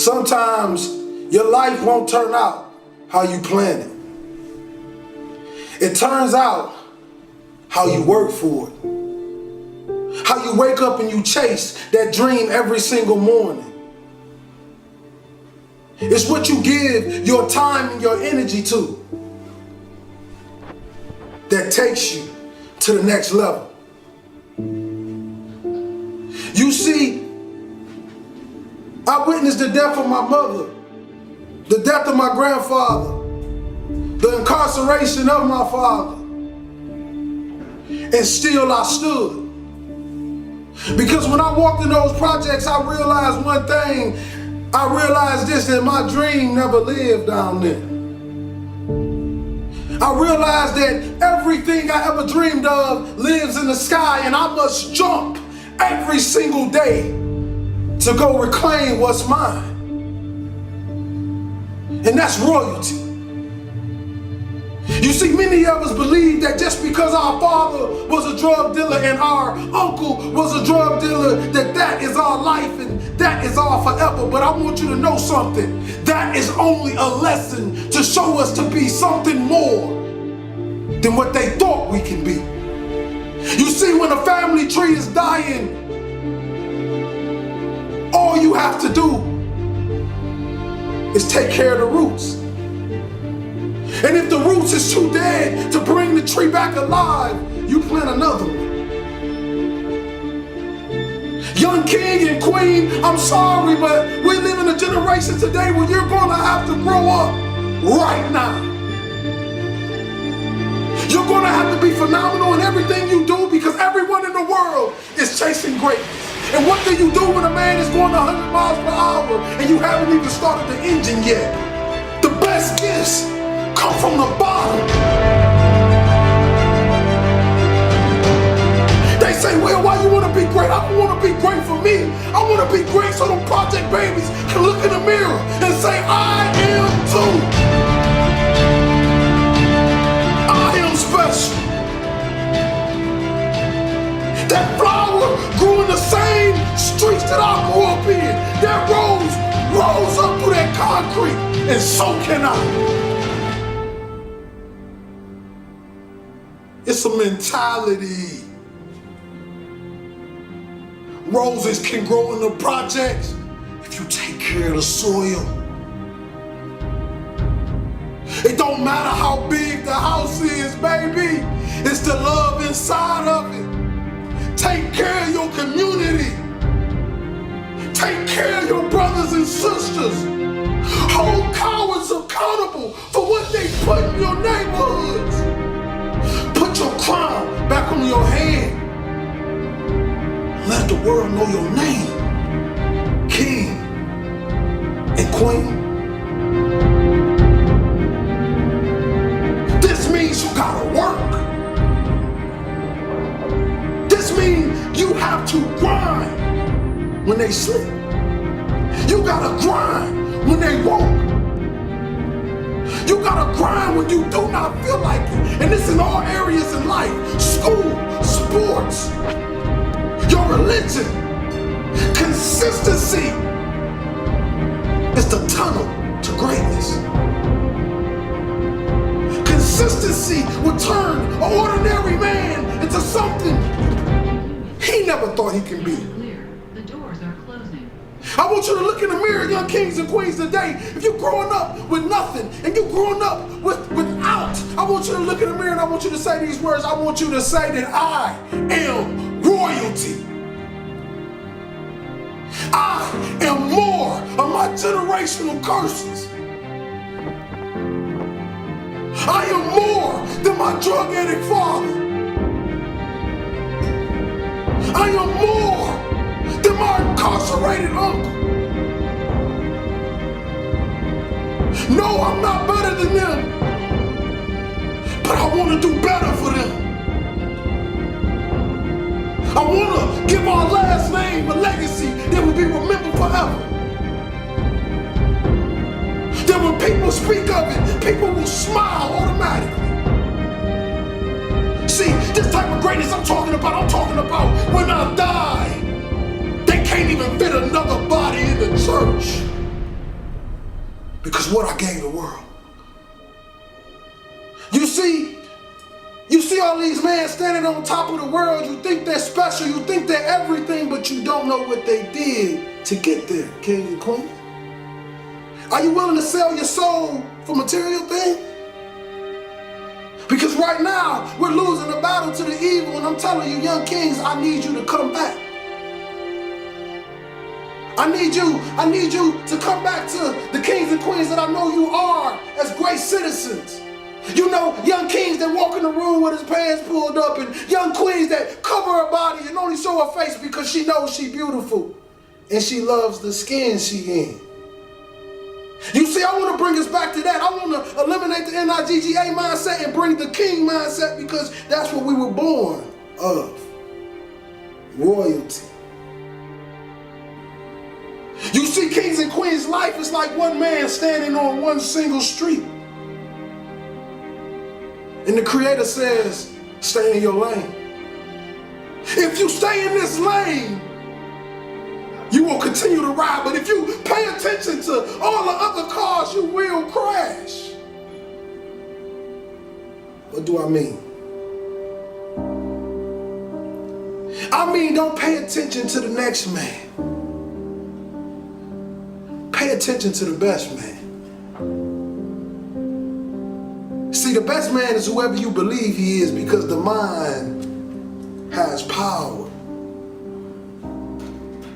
sometimes your life won't turn out how you planned it. It turns out how you work for it. How you wake up and you chase that dream every single morning. It's what you give your time and your energy to that takes you to the next level. You see, I witnessed the death of my mother, the death of my grandfather, the incarceration of my father, and still I stood. Because when I walked in those projects, I realized one thing. I realized this, that my dream never lived down there. I realized that everything I ever dreamed of lives in the sky, and I must jump every single day to go reclaim what's mine. And that's royalty. You see, many of us believe that just because our father was a drug dealer and our uncle was a drug dealer, that is our life and that is our forever. But I want you to know something. That is only a lesson to show us to be something more than what they thought we can be. You see, when a family tree is dying, all you have to do is take care of the roots. And if the roots is too dead to bring the tree back alive, you plant another one. Young king and queen, I'm sorry, but we live in a generation today where you're going to have to grow up right now. You're going to have to be phenomenal in everything you do because everyone in the world is chasing greatness. And what do you do when a man is going 100 miles per hour and you haven't even started the engine yet? The best gifts come from the bottom. They say, well, why you want to be great? I don't want to be great for me. I want to be great so them project babies can look in the mirror and say, I am too. I am special. That flower grew in the same streets that I grew up in. That rose up through that concrete, and so can I. It's a mentality. Roses can grow in the projects if you take care of the soil. It don't matter how big the house is, baby. It's the love inside of it. Take care of your community. Take care of your brothers and sisters. Hold cowards accountable for what they put in your neighborhoods. Put your crown back on your head. Let the world know your name, king and queen. This means you gotta work. This means you have to grind when they sleep. You gotta grind when they walk. You gotta grind when you do not feel like it. And this in all areas in life. School, sports, your religion. Consistency is the tunnel to greatness. Consistency will turn an ordinary man into something he never thought he can be. The doors are closing. I want you to look in the mirror, young kings and queens today. If you're growing up with nothing and you're growing up without, I want you to look in the mirror and I want you to say these words. I want you to say that I am royalty. I am more of my generational curses. I am more than my drug addict father. I am more than my incarcerated uncle. No, I'm not better than them, but I want to do better for them. I want to give our last name a legacy that will be remembered forever. That when people speak of it, people will smile automatically. See, this type of greatness I'm talking about when I die, they can't even fit another body in the church. because what I gave the world. You see all these men standing on top of the world. You think they're special, you think they're everything, but you don't know what they did to get there, kings and queens. Are you willing to sell your soul for material things? Because right now, we're losing the battle to the evil, and I'm telling you, young kings, I need you to come back. I need you to come back to the kings and queens that I know you are as great citizens. You know, young kings that walk in the room with his pants pulled up, and young queens that cover her body and only show her face because she knows she's beautiful and she loves the skin she in. You see, I want to bring us back to that. I want to eliminate the N-I-G-G-A mindset and bring the king mindset, because that's what we were born of. Royalty. You see, kings and queens, life is like one man standing on one single street. And the Creator says, stay in your lane. If you stay in this lane, you will continue to ride. But if you pay attention to all the other cars, you will crash. What do I mean? I mean, don't pay attention to the next man. Pay attention to the best man. See, the best man is whoever you believe he is, because the mind has power.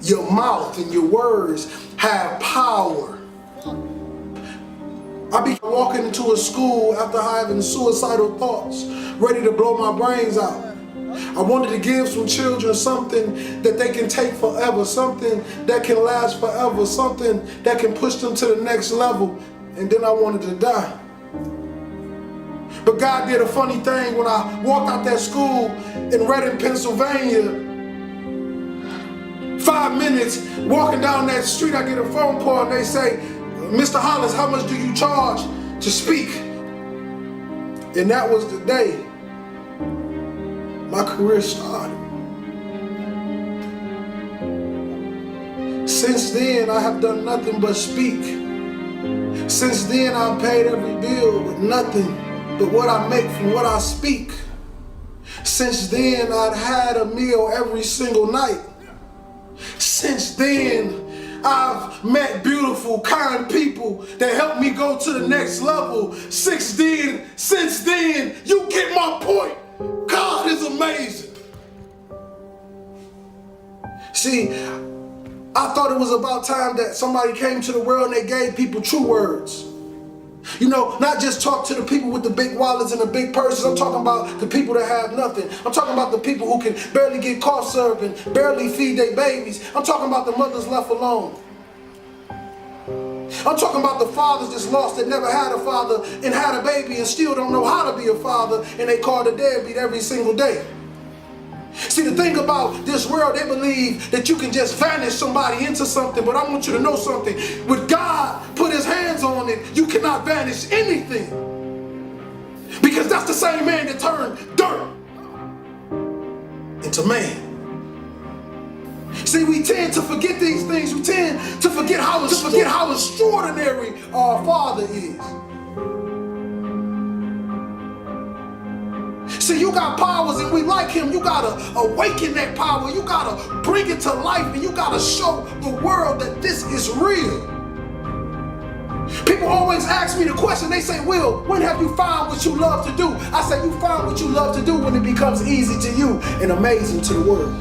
Your mouth and your words have power. I be walking into a school after having suicidal thoughts, ready to blow my brains out. I wanted to give some children something that they can take forever, something that can last forever, something that can push them to the next level, and then I wanted to die. But God did a funny thing when I walked out that school in Reading, Pennsylvania. 5 minutes walking down that street, I get a phone call and they say, Mr. Hollis, how much do you charge to speak? And that was the day my career started. Since then, I have done nothing but speak. Since then, I've paid every bill with nothing but what I make from what I speak. Since then, I've had a meal every single night. Since then, I've met beautiful, kind people that help me go to the next level. Since then, you get my point. God is amazing. See, I thought it was about time that somebody came to the world and they gave people true words. You know, not just talk to the people with the big wallets and the big purses. I'm talking about the people that have nothing. I'm talking about the people who can barely get cough syrup and barely feed their babies. I'm talking about the mothers left alone. I'm talking about the fathers that's lost that never had a father and had a baby and still don't know how to be a father, and they call the deadbeat every single day. See, the thing about this world, they believe that you can just vanish somebody into something, but I want you to know something. When God put his hands on it, you cannot vanish anything. Because that's the same man that turned dirt into man. See, we tend to forget these things. We tend to forget how extraordinary our Father is. See, you got powers and we like him. You gotta awaken that power. You gotta bring it to life, and you gotta show the world that this is real. People always ask me the question. They say, Will, when have you found what you love to do? I say, you find what you love to do when it becomes easy to you and amazing to the world.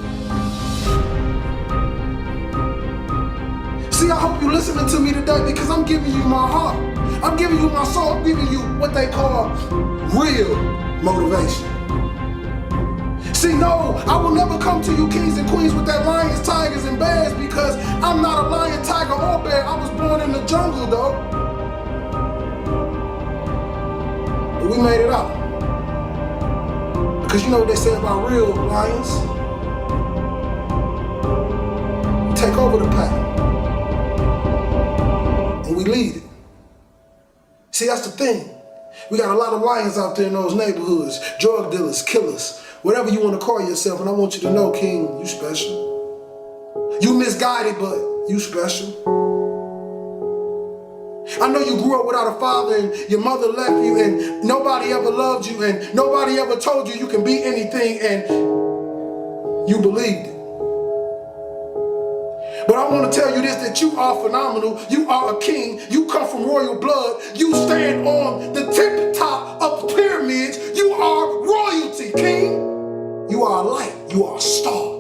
See, I hope you're listening to me today, because I'm giving you my heart. I'm giving you my soul. I'm giving you what they call real motivation. See, no, I will never come to you kings and queens with that lions, tigers, and bears, because I'm not a lion, tiger, or bear. I was born in the jungle, though. But we made it out. Because you know what they say about real lions? We take over the pack. And we lead it. See, that's the thing. We got a lot of lions out there in those neighborhoods, drug dealers, killers, whatever you want to call yourself. And I want you to know, King, you special. You misguided, but you special. I know you grew up without a father and your mother left you and nobody ever loved you and nobody ever told you you can be anything and you believed it. But I want to tell you this, that you are phenomenal. You are a king. You come from royal blood. You stand on the tip top of the pyramids. You are royalty, king. You are a light. You are a star.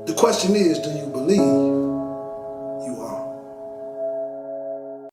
The question is, do you believe?